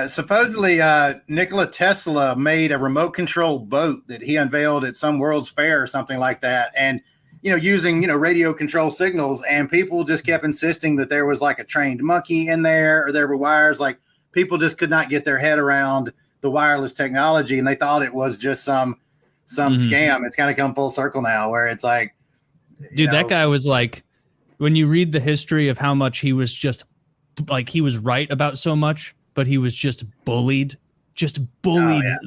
Supposedly, Nikola Tesla made a remote control boat that he unveiled at some World's Fair or something like that. And, using, radio control signals, and people just kept insisting that there was like a trained monkey in there, or there were wires. Like, people just could not get their head around the wireless technology, and they thought it was just some scam. It's kind of come full circle now, where it's like, dude, that guy was like, when you read the history of how much he was just like, he was right about so much, but he was just bullied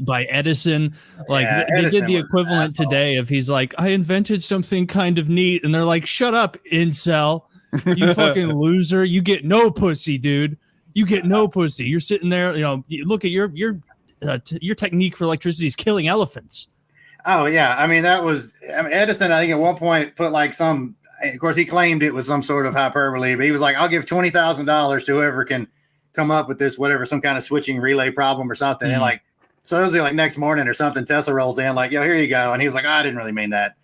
by Edison. Like, they did the equivalent today of, he's like, I invented something kind of neat. And they're like, shut up, incel, you fucking loser. You get no pussy, dude. You get no pussy. You're sitting there, look at your technique for electricity is killing elephants. Oh yeah. I mean, Edison, I think at one point put like of course he claimed it was some sort of hyperbole, but he was like, I'll give $20,000 to whoever can come up with this, whatever, some kind of switching relay problem or something. And like, supposedly like next morning or something, Tesla rolls in like, yo, here you go. And he was like, I didn't really mean that.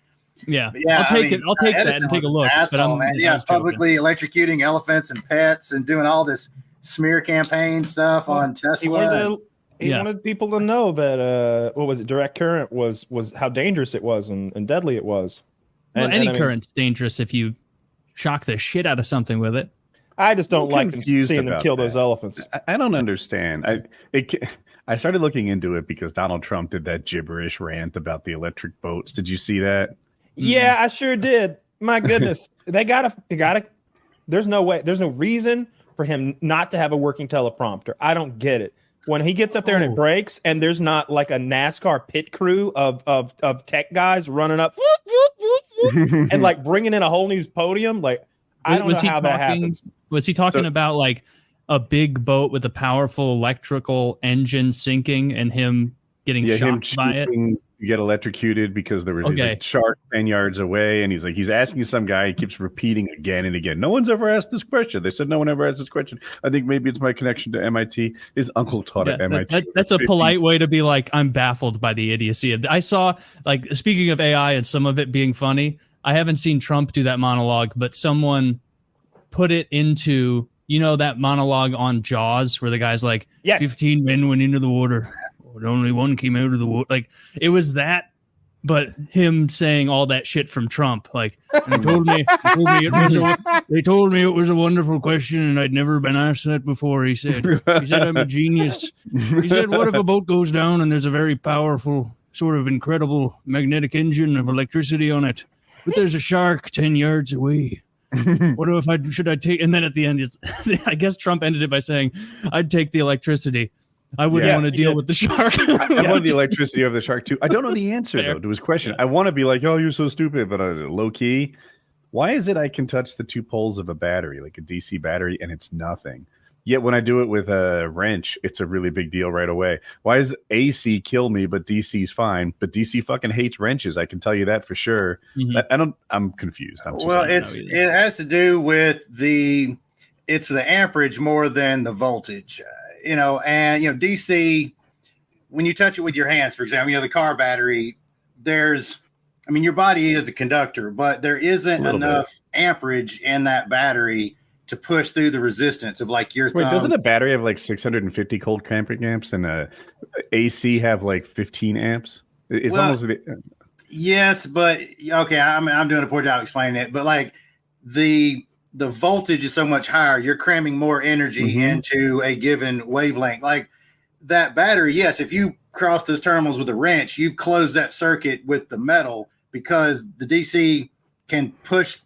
Yeah. I'll take it. I'll take that and take a look. Asshole, but publicly electrocuting elephants and pets and doing all this smear campaign stuff on Tesla. He wanted people to know that what was it? Direct current was how dangerous it was and deadly it was. Any current's dangerous if you shock the shit out of something with it. I just don't like seeing them kill those elephants. I don't understand. I started looking into it because Donald Trump did that gibberish rant about the electric boats. Did you see that? Yeah, I sure did. My goodness, they gotta. There's no way. There's no reason for him not to have a working teleprompter. I don't get it. When he gets up there and it breaks, and there's not like a NASCAR pit crew of tech guys running up and like bringing in a whole new podium, like I don't know how that happens. Was he talking about like a big boat with a powerful electrical engine sinking and him getting shocked by it? You get electrocuted because there was a shark 10 yards away, and he's asking some guy. He keeps repeating again and again. No one's ever asked this question. They said no one ever asked this question. I think maybe it's my connection to MIT. His uncle taught at MIT. That's a polite way to be like, I'm baffled by the idiocy. I saw, like, speaking of AI and some of it being funny, I haven't seen Trump do that monologue, but someone put it into, that monologue on Jaws where the guy's like, 15 men went into the water. But only one came out of the water. Like, it was that, but him saying all that shit from Trump. Like, they told me it was a wonderful question, and I'd never been asked that before. He said, I'm a genius. He said, what if a boat goes down and there's a very powerful, sort of incredible magnetic engine of electricity on it, but there's a shark 10 yards away? What if should I take? And then at the end, I guess Trump ended it by saying, I'd take the electricity. I wouldn't want to deal with the shark. I want the electricity of the shark too. I don't know the answer though to his question. I want to be like, oh, you're so stupid, but low key, why is it I can touch the two poles of a battery, like a DC battery, and it's nothing? Yet when I do it with a wrench, it's a really big deal right away. Why does AC kill me, but DC's fine? But DC fucking hates wrenches. I can tell you that for sure. Mm-hmm. I'm confused. It has to do with the amperage more than the voltage. DC, when you touch it with your hands, for example, the car battery, your body is a conductor, but there isn't enough amperage in that battery to push through the resistance of like your thumb. Wait, doesn't a battery have like 650 cold cramping amps and a AC have like 15 amps? It's almost. Yes, but okay, I'm doing a poor job explaining it, but like the voltage is so much higher, you're cramming more energy into a given wavelength. Like that battery, yes, if you cross those terminals with a wrench, you've closed that circuit with the metal because the DC can push,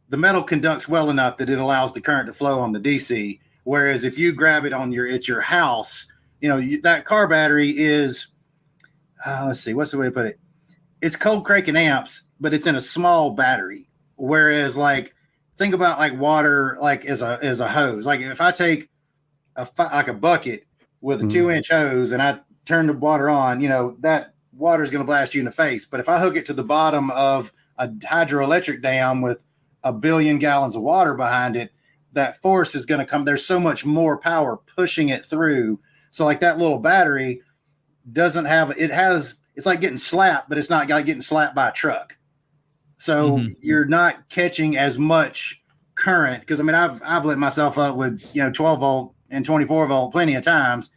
the metal conducts well enough that it allows the current to flow on the DC. Whereas if you grab it at your house, that car battery is, let's see, what's the way to put it? It's cold cranking amps, but it's in a small battery. Whereas like, think about like water, like as a hose. Like if I take a bucket with a 2-inch hose and I turn the water on, that water is going to blast you in the face. But if I hook it to the bottom of a hydroelectric dam with 1 billion gallons of water behind it, that force is going to come. There's so much more power pushing it through. So like that little battery doesn't have, it's like getting slapped, but it's not like getting slapped by a truck. So you're not catching as much current because I've lit myself up with 12 volt and 24 volt plenty of times.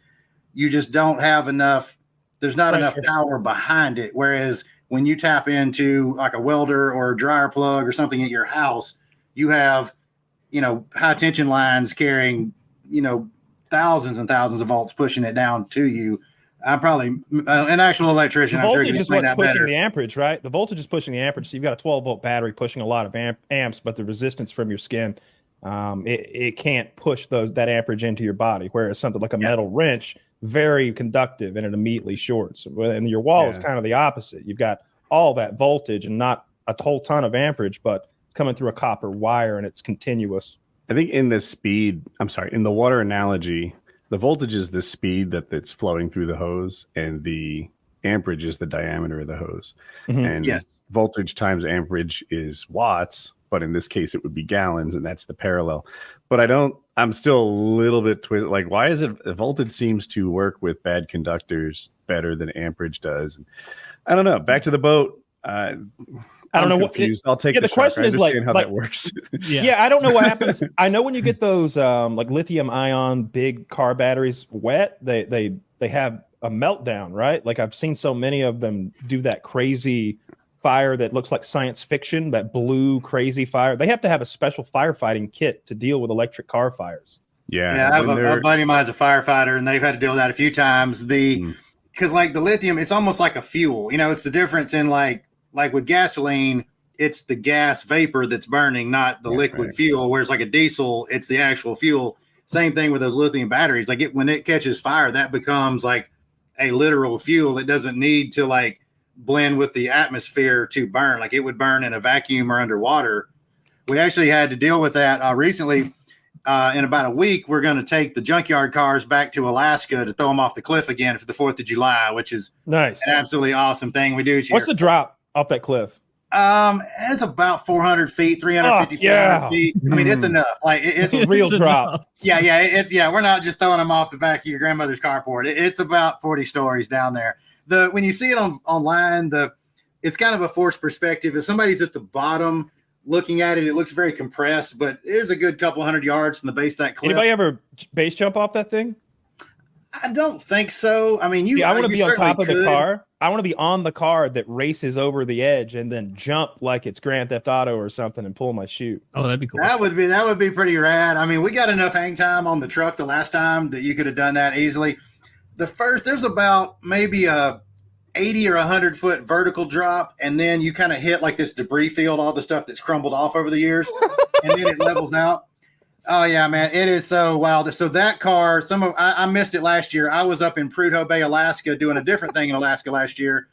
You just don't have enough. There's not enough power behind it. Whereas when you tap into like a welder or a dryer plug or something at your house, you have, high tension lines carrying, thousands and thousands of volts pushing it down to you. I'm probably an actual electrician. I'm sure you can explain that better. The amperage, right? The voltage is pushing the amperage. So you've got a 12 volt battery pushing a lot of amps, but the resistance from your skin, it can't push that amperage into your body. Whereas something like a metal wrench, very conductive, and it immediately shorts. And your wall is kind of the opposite. You've got all that voltage and not a whole ton of amperage, but it's coming through a copper wire and it's continuous. I think in the water analogy, the voltage is the speed that's flowing through the hose, and the amperage is the diameter of the hose. And voltage times amperage is watts, but in this case it would be gallons, and that's the parallel. But I'm still a little bit twisted. Like, why is it voltage seems to work with bad conductors better than amperage does? And I don't know. Back to the boat. I don't know confused. I'll take the question is how that works. I don't know what happens. I know when you get those like lithium ion big car batteries wet, they have a meltdown, right? Like I've seen so many of them do that crazy fire that looks like science fiction, that blue crazy fire. They have to have a special firefighting kit to deal with electric car fires. Yeah, I have a buddy of mine's a firefighter, and they've had to deal with that a few times. Because like the lithium, it's almost like a fuel. It's the difference in like with gasoline, it's the gas vapor that's burning, not the liquid fuel. Whereas like a diesel, it's the actual fuel. Same thing with those lithium batteries. Like when it catches fire, that becomes like a literal fuel. It doesn't need to like blend with the atmosphere to burn. Like it would burn in a vacuum or underwater. We actually had to deal with that recently. In about a week, we're going to take the junkyard cars back to Alaska to throw them off the cliff again for the 4th of July, which is nice, an absolutely awesome thing we do each year. What's the drop off that cliff? It's about 400 feet, 350 feet. I mean, it's enough. Like it's a real drop. We're not just throwing them off the back of your grandmother's carport. It's about 40 stories down there. When you see it online, it's kind of a forced perspective. If somebody's at the bottom looking at it, it looks very compressed, but there's a good couple hundred yards from the base of that cliff. Anybody ever base jump off that thing? I don't think so. I mean, I want to be on top of the car. I want to be on the car that races over the edge and then jump like it's Grand Theft Auto or something and pull my chute. Oh, that'd be cool. That would be pretty rad. I mean, we got enough hang time on the truck the last time that you could have done that easily. There's about maybe a 80 or 100 foot vertical drop, and then you kind of hit like this debris field, all the stuff that's crumbled off over the years, and then it levels out. Oh yeah, man, it is so wild. So that car, I missed it last year. I was up in Prudhoe Bay, Alaska, doing a different thing in Alaska last year.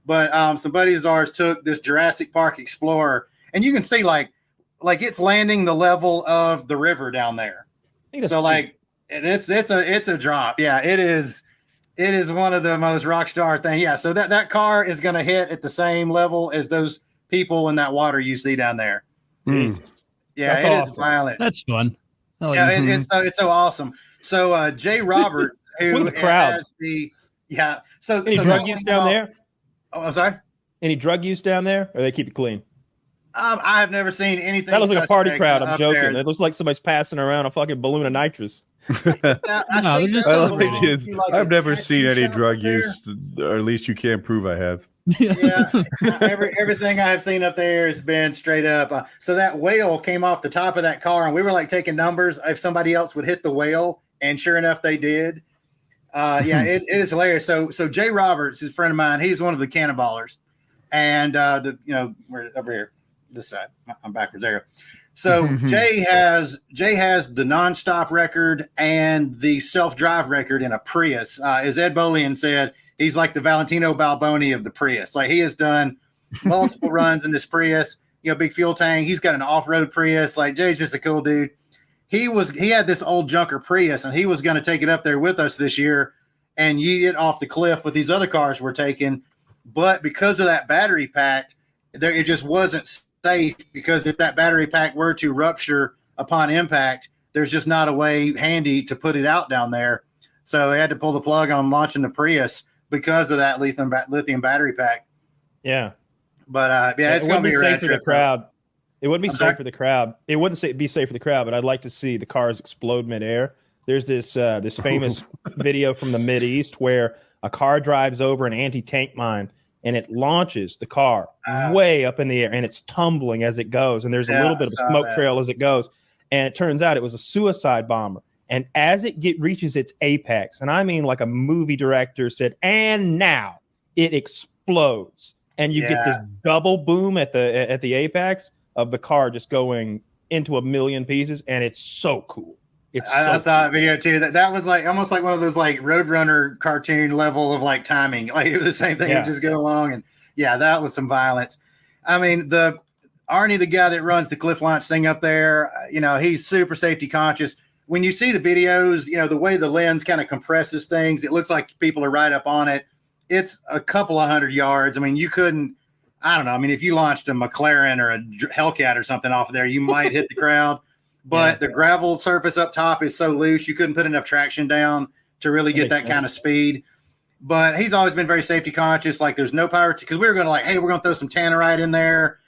But some buddies of ours took this Jurassic Park Explorer, and you can see like it's landing the level of the river down there. So like it's a drop. Yeah, it is. It is one of the most rock star things. Yeah, so that car is going to hit at the same level as those people in that water you see down there. Jesus. Yeah, That's awesome. awesome. Is violent. That's fun. It's so awesome. So Jay Roberts, who the crowd. has Any drug use down there? Oh, I'm sorry. Any drug use down there, or they keep it clean? I have never seen anything. That looks like a party crowd. I'm joking. There. It looks like somebody's passing around a fucking balloon of nitrous. I've never seen any drug use, or at least you can't prove I have. Everything I have seen up there has been straight up. So that whale came off the top of that car, and we were like taking numbers if somebody else would hit the whale, and sure enough, they did. It is hilarious. So Jay Roberts is a friend of mine. He's one of the cannonballers, and we're over here, this side. I'm backwards there. So Jay has the nonstop record and the self-drive record in a Prius. As Ed Bolian said, he's like the Valentino Balboni of the Prius. Like he has done multiple runs in this Prius, big fuel tank. He's got an off-road Prius. Like Jay's just a cool dude. He had this old junker Prius, and he was going to take it up there with us this year and yeet it off the cliff with these other cars we're taking. But because of that battery pack, it just wasn't safe, because if that battery pack were to rupture upon impact, there's just not a way handy to put it out down there. So they had to pull the plug on launching the Prius because of that lithium battery pack. Yeah. But it's going to be safe for the crowd. It wouldn't be safe for the crowd. It wouldn't be safe for the crowd, but I'd like to see the cars explode midair. There's this this famous video from the Mideast where a car drives over an anti-tank mine and it launches the car way up in the air and it's tumbling as it goes. And there's a little bit of a smoke trail as it goes. And it turns out it was a suicide bomber. And as it reaches its apex, and I mean like a movie director said, and now it explodes. And you get this double boom at the apex of the car just going into a million pieces. And it's so cool. I saw that video too. That was like almost like one of those like Roadrunner cartoon level of like timing. Like it was the same thing. You just go along, and that was some violence. I mean, Arnie, the guy that runs the Cliff Launch thing up there, he's super safety conscious. When you see the videos, the way the lens kind of compresses things, it looks like people are right up on it. It's a couple of 100 yards. I mean, you couldn't. I don't know. I mean, if you launched a McLaren or a Hellcat or something off of there, you might hit the crowd. But the gravel surface up top is so loose, you couldn't put enough traction down to really get that kind of speed. But he's always been very safety conscious. Like there's no power because we were going to like, hey, we're going to throw some tannerite in there.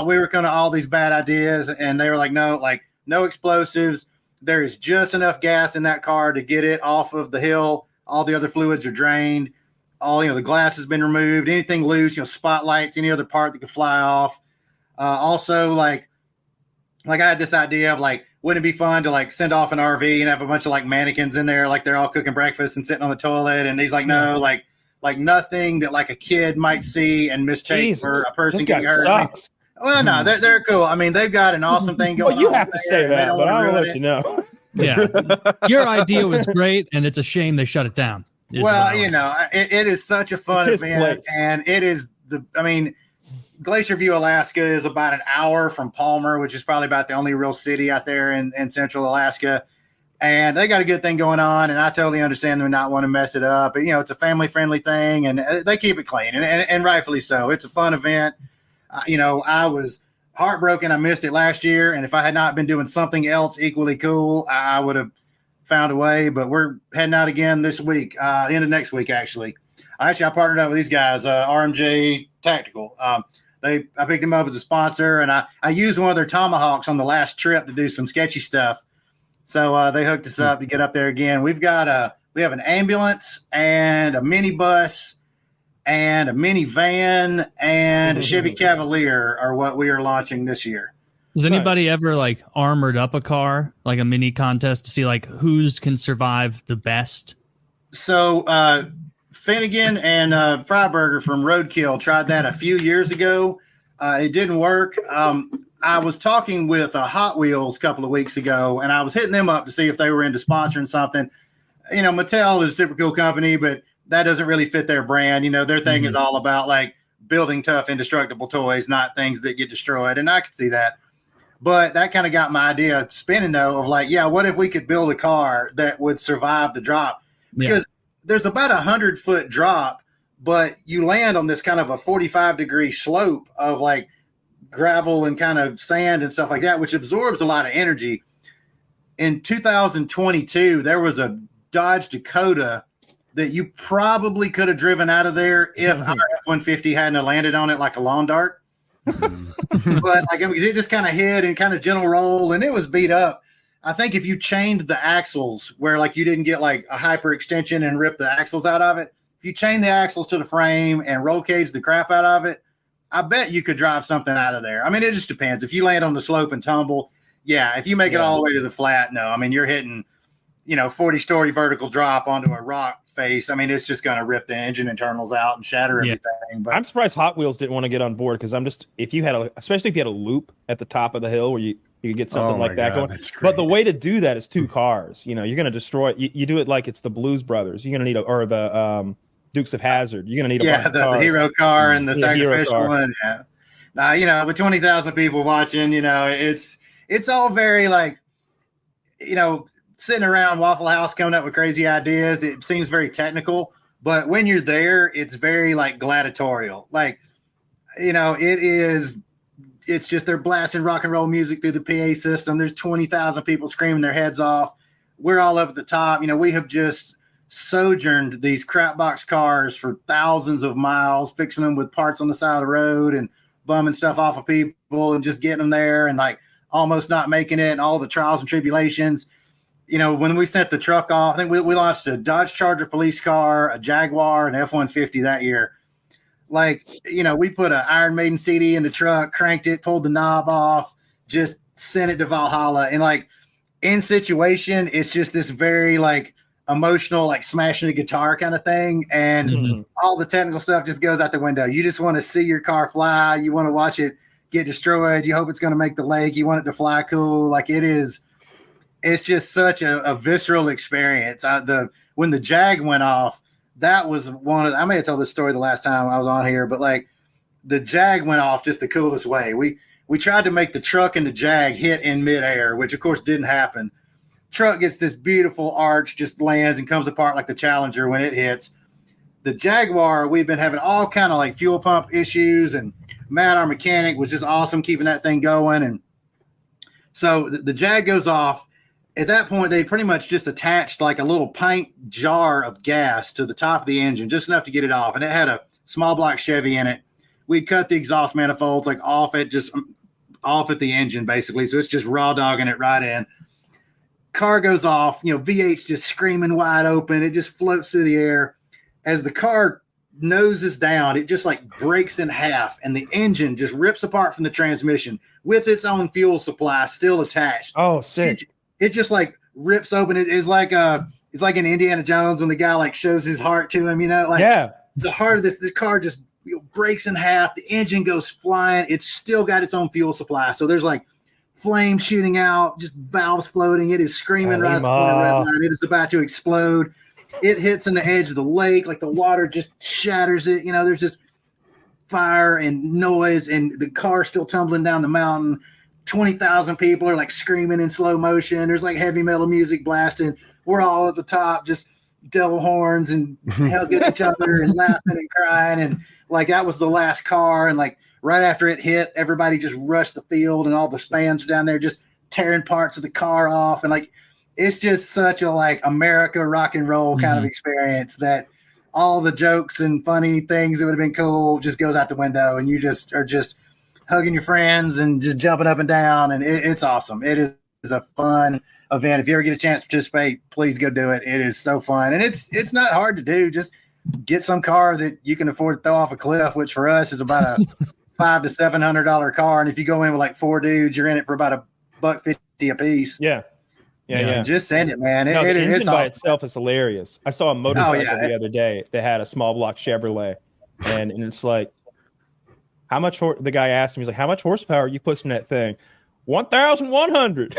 We were going to all these bad ideas. And they were like, no explosives. There is just enough gas in that car to get it off of the hill. All the other fluids are drained. All, the glass has been removed. Anything loose, spotlights, any other part that could fly off. Also, like I had this idea of like, wouldn't it be fun to like send off an RV and have a bunch of like mannequins in there, like they're all cooking breakfast and sitting on the toilet. And he's like, no, like nothing that like a kid might see and mistake for a person getting hurt. Sucks. Well, no, they're cool. I mean, they've got an awesome thing going on. Well, you have to say that, but I'll let you know. Yeah. Your idea was great, and it's a shame they shut it down. Well, it is such a fun event, and it is Glacier View, Alaska is about an hour from Palmer, which is probably about the only real city out there in central Alaska. And they got a good thing going on, and I totally understand them not want to mess it up. But, it's a family-friendly thing, and they keep it clean, and rightfully so. It's a fun event. I was heartbroken I missed it last year, and if I had not been doing something else equally cool, I would have found a way. But we're heading out again this week, end of next week, actually. I partnered up with these guys, RMJ Tactical. I picked them up as a sponsor, and I used one of their Tomahawks on the last trip to do some sketchy stuff. So they hooked us up to get up there again. We have an ambulance and a minibus and a minivan and a Chevy Cavalier are what we are launching this year. Has anybody ever like armored up a car, like a mini contest to see like who's can survive the best? So Finnegan and Freiberger from Roadkill tried that a few years ago. It didn't work. I was talking with Hot Wheels a couple of weeks ago, and I was hitting them up to see if they were into sponsoring something. Mattel is a super cool company, but that doesn't really fit their brand. Their thing is all about like building tough, indestructible toys, not things that get destroyed. And I could see that. But that kind of got my idea spinning though of like, what if we could build a car that would survive the drop? Because there's about 100-foot drop, but you land on this kind of a 45-degree slope of like gravel and kind of sand and stuff like that, which absorbs a lot of energy. In 2022, there was a Dodge Dakota that you probably could have driven out of there if our F-150 hadn't landed on it like a lawn dart. But like it just kind of hit and kind of gentle roll, and it was beat up. I think if you chained the axles where like you didn't get like a hyper extension and rip the axles out of it, if you chain the axles to the frame and roll cage the crap out of it, I bet you could drive something out of there. I mean, it just depends. If you land on the slope and tumble, if you make it all the way to the flat, no. I mean, you're hitting, 40-story vertical drop onto a rock face. I mean, it's just going to rip the engine internals out and shatter everything. But I'm surprised Hot Wheels didn't want to get on board because especially if you had a loop at the top of the hill where you could get something like that going. But the way to do that is two cars. You're going to destroy it. You do it like it's the Blues Brothers. You're going to need the Dukes of Hazzard. You're going to need the hero car and the sacrificial one. Yeah. With 20,000 people watching, it's all very like, sitting around Waffle House coming up with crazy ideas. It seems very technical, but when you're there, it's very like gladiatorial. Like, it's just they're blasting rock and roll music through the PA system. There's 20,000 people screaming their heads off. We're all up at the top. We have just sojourned these crap box cars for thousands of miles, fixing them with parts on the side of the road and bumming stuff off of people and just getting them there and like almost not making it and all the trials and tribulations. you know, when we sent the truck off, I think we launched a Dodge Charger police car, a Jaguar, an F-150 that year. Like, you know, we put an Iron Maiden CD in the truck, cranked it, pulled the knob off, just sent it to Valhalla. And like in situation, it's just this very like emotional, like smashing a guitar kind of thing. And all the technical stuff just goes out the window. You just want to see your car fly. You want to watch it get destroyed. You hope it's going to make the lake. You want it to fly cool. Like it's just such a visceral experience. When the Jag went off, that was I may have told this story the last time I was on here, but like the Jag went off just the coolest way. We tried to make the truck and the Jag hit in midair, which of course didn't happen. Truck gets this beautiful arch, just lands and comes apart like the Challenger when it hits. The Jaguar, we've been having all kind of like fuel pump issues, and Matt, our mechanic, was just awesome keeping that thing going. And so the Jag goes off. At that point, they pretty much just attached like a little pint jar of gas to the top of the engine, just enough to get it off. And it had a small block Chevy in it. We'd cut the exhaust manifolds like off at the engine, basically. So it's just raw dogging it right in. Car goes off, you know, V8's just screaming wide open. It just floats through the air. As the car noses down, it just like breaks in half, and the engine just rips apart from the transmission with its own fuel supply still attached. Oh, sick. It just like rips open. It's like in Indiana Jones when the guy like shows his heart to him, you know, like the heart of the car just breaks in half. The engine goes flying. It's still got its own fuel supply. So there's like flames shooting out, just valves floating. It is screaming right at the point of red line. It is about to explode. It hits in the edge of the lake. Like the water just shatters it. You know, there's just fire and noise, and the car still tumbling down the mountain. 20,000 people are like screaming in slow motion. There's like heavy metal music blasting. We're all at the top, just devil horns and hugging each other and laughing and crying. And like, that was the last car. And like right after it hit, everybody just rushed the field, and all the spans are down there just tearing parts of the car off. And like, it's just such a like America rock and roll kind of experience that all the jokes and funny things that would have been cool just goes out the window, and you just are just hugging your friends and just jumping up and down. And it's awesome. It is a fun event. If you ever get a chance to participate, please go do it. It is so fun. And it's not hard to do. Just get some car that you can afford to throw off a cliff, which for us is about a $500 to $700 car. And if you go in with like 4 dudes, you're in it for about $150 a piece. Yeah. Just send it, man. The engine it's by awesome. itself is hilarious. I saw a motorcycle the other day that had a small block Chevrolet, and it's like, how much? The guy asked him, he's like, how much horsepower are you putting in that thing? 1,100.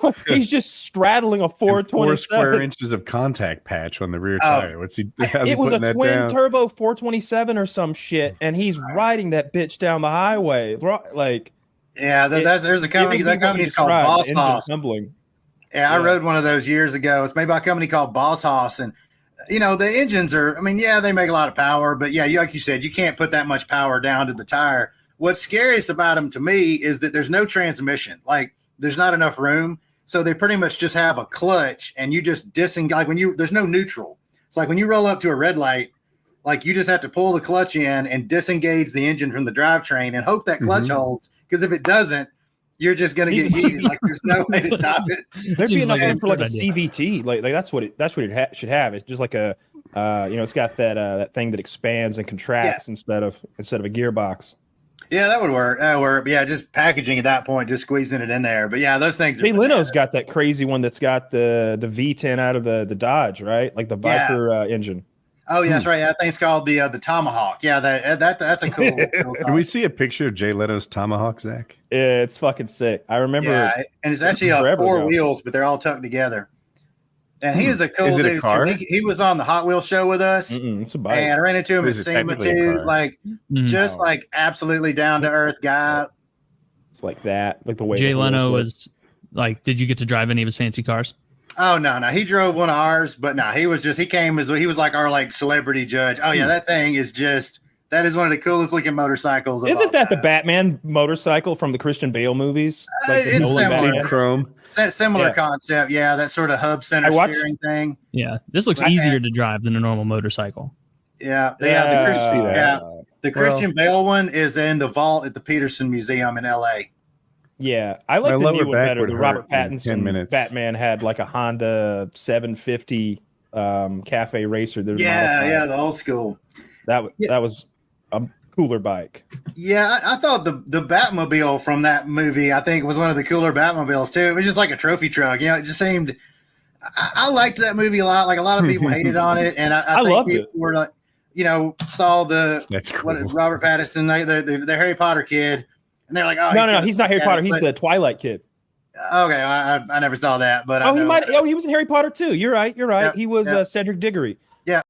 Like, he's just straddling a 427. 4 square inches of contact patch on the rear tire. What's he? It was a twin turbo 427 or some shit, and he's riding that bitch down the highway. Like, there's a company. That company's called Boss Hoss. I rode one of those years ago. It's made by a company called Boss Hoss, and you know, the engines are, I mean, they make a lot of power, but like you said, you can't put that much power down to the tire. What's scariest about them to me is that there's no transmission. Like, there's not enough room. So they pretty much just have a clutch, and you just disengage. Like there's no neutral. It's like when you roll up to a red light, like you just have to pull the clutch in and disengage the engine from the drivetrain and hope that clutch holds. Because if it doesn't, you're just going to get heated. Like, there's no way to stop it. There'd be enough room for like a CVT. Like that's what it should have. It's just like a, it's got that thing that expands and contracts instead of a gearbox. Yeah, that would work. That would work. Yeah, just packaging at that point, just squeezing it in there. But yeah, those things. Jay Leno's got that crazy one that's got the V10 out of the Dodge, right? Like the Viper engine. Oh yeah, that's right. That thing's called the Tomahawk. Yeah, that's a cool. Can we see a picture of Jay Leno's Tomahawk, Zach? It's fucking sick. I remember. Yeah, and it's actually 4 wheels, but they're all tucked together. And he is a cool dude. A car? He was on the Hot Wheels show with us. It's a bike. And I ran into him at SEMA too. Like, just like absolutely down to earth guy. It's like that, like the way Jay Leno was. Like, did you get to drive any of his fancy cars? Oh no, he drove one of ours, but no, he was like our like celebrity judge. Oh yeah, that thing is that is one of the coolest looking motorcycles. Isn't that the Batman motorcycle from the Christian Bale movies? Like it's similar. Chrome. Similar concept, that sort of hub center steering thing. Yeah, this looks easier to drive than a normal motorcycle. The Christian Bale one is in the vault at the Peterson Museum in LA. Yeah, I like My the lower new one back better. would The Robert hurt in 10 Pattinson minutes. Batman had like a Honda 750 Cafe Racer. That was Yeah, modified. yeah, the old school. That Yeah. was a cooler bike. Yeah, I thought the Batmobile from that movie, I think, was one of the cooler Batmobiles too. It was just like a trophy truck. You know, it just seemed. I liked that movie a lot. Like a lot of people hated on it, and I think loved people were like, you know, saw the That's cool. what Robert Pattinson, the Harry Potter kid, and they're like, oh, No, he's not Harry Potter. He's the Twilight kid. Okay, I never saw that, but He was in Harry Potter too. You're right. Yep, He was yep. Cedric Diggory.